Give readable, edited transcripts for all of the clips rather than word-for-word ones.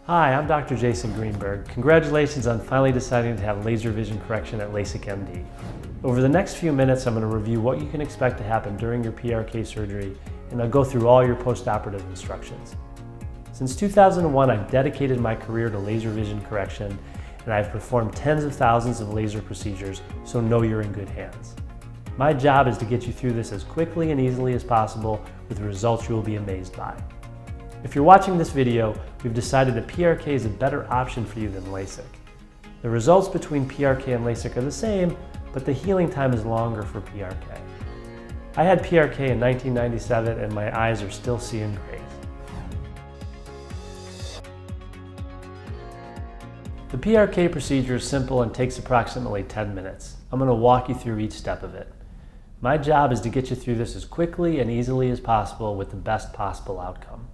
Hi, I'm Dr. Jason Greenberg. Congratulations on finally deciding to have laser vision correction at LASIK MD. Over the next few minutes, I'm going to review what you can expect to happen during your PRK surgery, and I'll go through all your post-operative instructions. Since 2001, I've dedicated my career to laser vision correction, and I've performed tens of thousands of laser procedures, so know you're in good hands. My job is to get you through this as quickly and easily as possible with results you will be amazed by. If you're watching this video, we've decided that PRK is a better option for you than LASIK. The results between PRK and LASIK are the same, but the healing time is longer for PRK. I had PRK in 1997 and my eyes are still seeing great. The PRK procedure is simple and takes approximately 10 minutes. I'm going to walk you through each step of it. My job is to get you through this as quickly and easily as possible with the best possible outcome.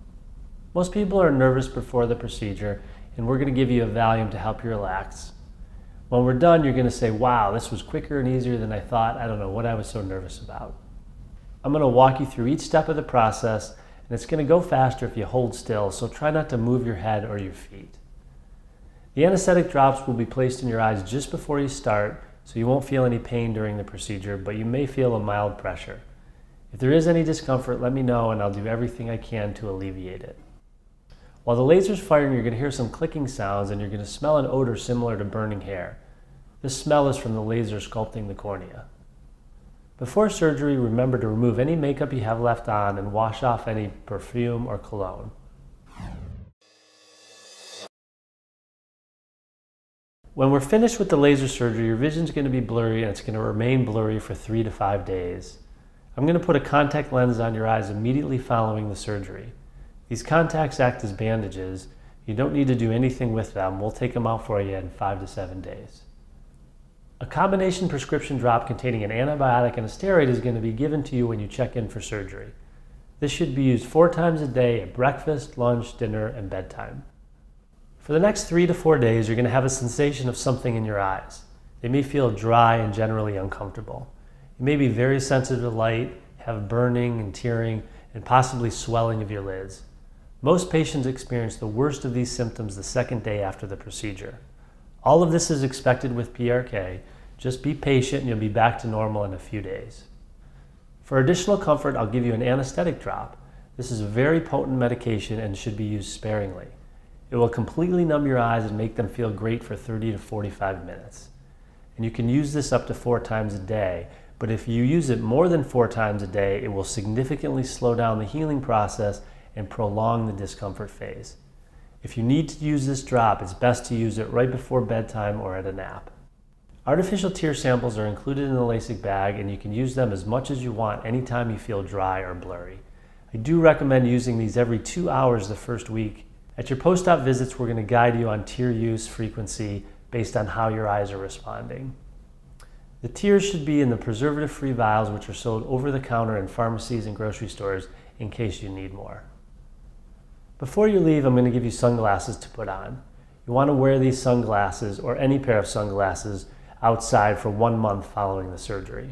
Most people are nervous before the procedure, and we're going to give you a Valium to help you relax. When we're done, you're going to say, wow, this was quicker and easier than I thought. I don't know what I was so nervous about. I'm going to walk you through each step of the process, and it's going to go faster if you hold still, so try not to move your head or your feet. The anesthetic drops will be placed in your eyes just before you start, so you won't feel any pain during the procedure, but you may feel a mild pressure. If there is any discomfort, let me know, and I'll do everything I can to alleviate it. While the laser's firing, you're going to hear some clicking sounds and you're going to smell an odor similar to burning hair. This smell is from the laser sculpting the cornea. Before surgery, remember to remove any makeup you have left on and wash off any perfume or cologne. When we're finished with the laser surgery, your vision's going to be blurry and it's going to remain blurry for 3 to 5 days. I'm going to put a contact lens on your eyes immediately following the surgery. These contacts act as bandages. You don't need to do anything with them. We'll take them out for you in 5 to 7 days. A combination prescription drop containing an antibiotic and a steroid is going to be given to you when you check in for surgery. This should be used 4 times a day at breakfast, lunch, dinner, and bedtime. For the next 3 to 4 days, you're going to have a sensation of something in your eyes. They may feel dry and generally uncomfortable. You may be very sensitive to light, have burning and tearing, and possibly swelling of your lids. Most patients experience the worst of these symptoms the second day after the procedure. All of this is expected with PRK. Just be patient and you'll be back to normal in a few days. For additional comfort, I'll give you an anesthetic drop. This is a very potent medication and should be used sparingly. It will completely numb your eyes and make them feel great for 30 to 45 minutes. And you can use this up to 4 times a day, but if you use it more than 4 times a day, it will significantly slow down the healing process and prolong the discomfort phase. If you need to use this drop, it's best to use it right before bedtime or at a nap. Artificial tear samples are included in the LASIK bag and you can use them as much as you want anytime you feel dry or blurry. I do recommend using these every 2 hours the first week. At your post-op visits, we're going to guide you on tear use frequency based on how your eyes are responding. The tears should be in the preservative-free vials which are sold over the counter in pharmacies and grocery stores in case you need more. Before you leave, I'm going to give you sunglasses to put on. You want to wear these sunglasses or any pair of sunglasses outside for 1 month following the surgery.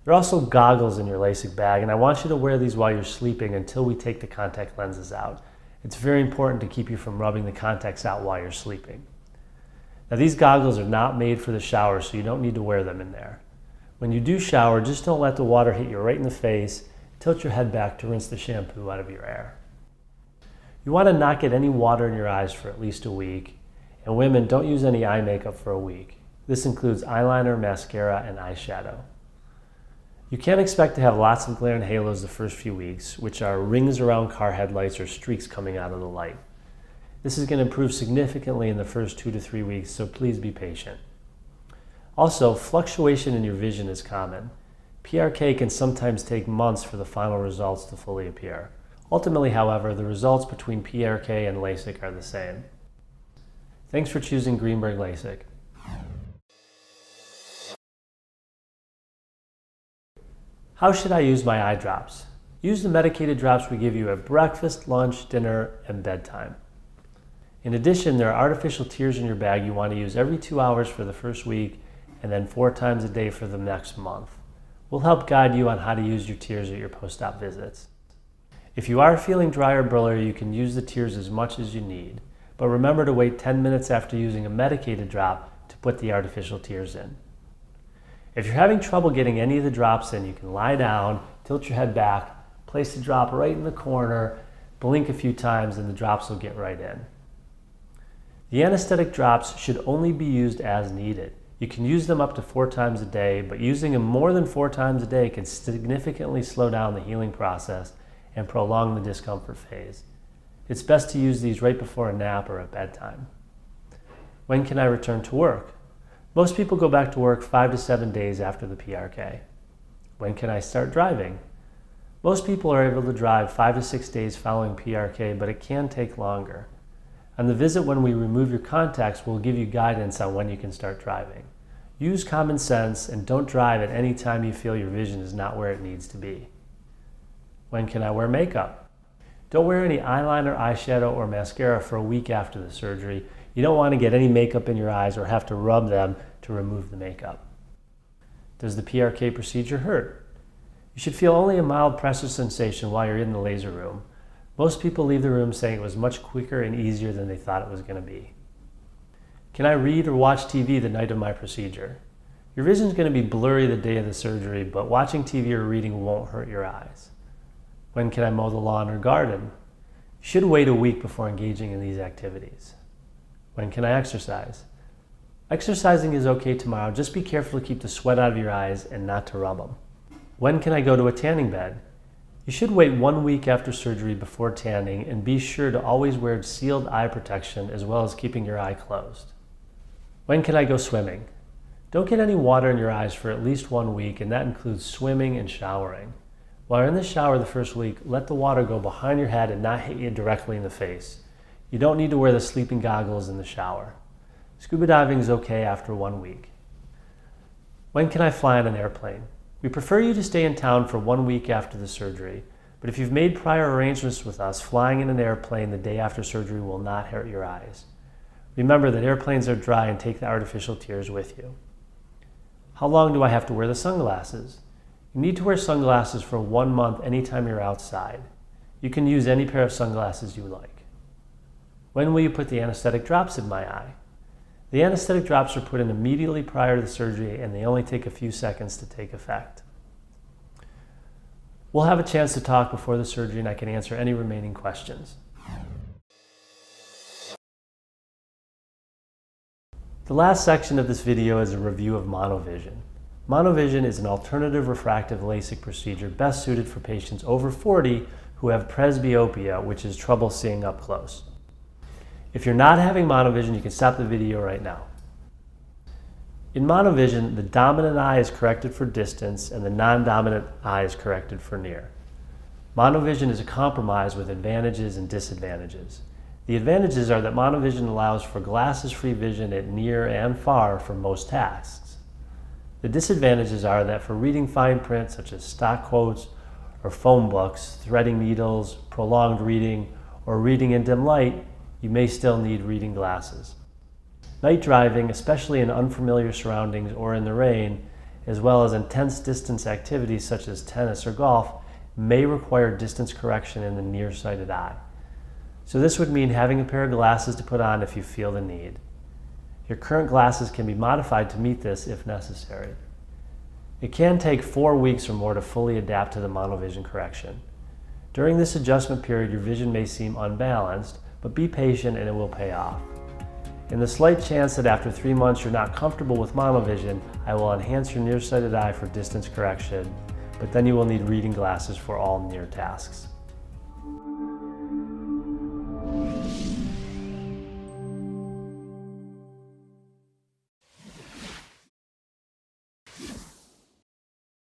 There are also goggles in your LASIK bag, and I want you to wear these while you're sleeping until we take the contact lenses out. It's very important to keep you from rubbing the contacts out while you're sleeping. Now, these goggles are not made for the shower, so you don't need to wear them in there. When you do shower, just don't let the water hit you right in the face. Tilt your head back to rinse the shampoo out of your hair. You want to not get any water in your eyes for at least a week, and women, don't use any eye makeup for a week. This includes eyeliner, mascara, and eyeshadow. You can't expect to have lots of glare and halos the first few weeks, which are rings around car headlights or streaks coming out of the light. This is going to improve significantly in the first 2 to 3 weeks, so please be patient. Also, fluctuation in your vision is common. PRK can sometimes take months for the final results to fully appear. Ultimately, however, the results between PRK and LASIK are the same. Thanks for choosing Greenberg LASIK. How should I use my eye drops? Use the medicated drops we give you at breakfast, lunch, dinner, and bedtime. In addition, there are artificial tears in your bag you want to use every 2 hours for the first week and then 4 times a day for the next month. We'll help guide you on how to use your tears at your post-op visits. If you are feeling dry or blurry, you can use the tears as much as you need, but remember to wait 10 minutes after using a medicated drop to put the artificial tears in. If you're having trouble getting any of the drops in, you can lie down, tilt your head back, place the drop right in the corner, blink a few times, and the drops will get right in. The anesthetic drops should only be used as needed. You can use them up to 4 times a day, but using them more than 4 times a day can significantly slow down the healing process and prolong the discomfort phase. It's best to use these right before a nap or at bedtime. When can I return to work? Most people go back to work 5 to 7 days after the PRK. When can I start driving? Most people are able to drive 5 to 6 days following PRK, but it can take longer. On the visit when we remove your contacts, we'll give you guidance on when you can start driving. Use common sense and don't drive at any time you feel your vision is not where it needs to be. When can I wear makeup? Don't wear any eyeliner, eyeshadow, or mascara for a week after the surgery. You don't want to get any makeup in your eyes or have to rub them to remove the makeup. Does the PRK procedure hurt? You should feel only a mild pressure sensation while you're in the laser room. Most people leave the room saying it was much quicker and easier than they thought it was going to be. Can I read or watch TV the night of my procedure? Your vision is going to be blurry the day of the surgery, but watching TV or reading won't hurt your eyes. When can I mow the lawn or garden? You should wait a week before engaging in these activities. When can I exercise? Exercising is okay tomorrow, just be careful to keep the sweat out of your eyes and not to rub them. When can I go to a tanning bed? You should wait 1 week after surgery before tanning and be sure to always wear sealed eye protection as well as keeping your eye closed. When can I go swimming? Don't get any water in your eyes for at least 1 week, and that includes swimming and showering. While you're in the shower the first week, let the water go behind your head and not hit you directly in the face. You don't need to wear the sleeping goggles in the shower. Scuba diving is okay after 1 week. When can I fly on an airplane? We prefer you to stay in town for 1 week after the surgery, but if you've made prior arrangements with us, flying in an airplane the day after surgery will not hurt your eyes. Remember that airplanes are dry and take the artificial tears with you. How long do I have to wear the sunglasses? You need to wear sunglasses for 1 month anytime you're outside. You can use any pair of sunglasses you like. When will you put the anesthetic drops in my eye? The anesthetic drops are put in immediately prior to the surgery and they only take a few seconds to take effect. We'll have a chance to talk before the surgery and I can answer any remaining questions. The last section of this video is a review of monovision. Monovision is an alternative refractive LASIK procedure best suited for patients over 40 who have presbyopia, which is trouble seeing up close. If you're not having monovision, you can stop the video right now. In monovision, the dominant eye is corrected for distance and the non-dominant eye is corrected for near. Monovision is a compromise with advantages and disadvantages. The advantages are that monovision allows for glasses-free vision at near and far for most tasks. The disadvantages are that for reading fine print such as stock quotes or phone books, threading needles, prolonged reading, or reading in dim light, you may still need reading glasses. Night driving, especially in unfamiliar surroundings or in the rain, as well as intense distance activities such as tennis or golf, may require distance correction in the nearsighted eye. So this would mean having a pair of glasses to put on if you feel the need. Your current glasses can be modified to meet this if necessary. It can take 4 weeks or more to fully adapt to the monovision correction. During this adjustment period, your vision may seem unbalanced, but be patient and it will pay off. In the slight chance that after 3 months you're not comfortable with monovision, I will enhance your nearsighted eye for distance correction, but then you will need reading glasses for all near tasks.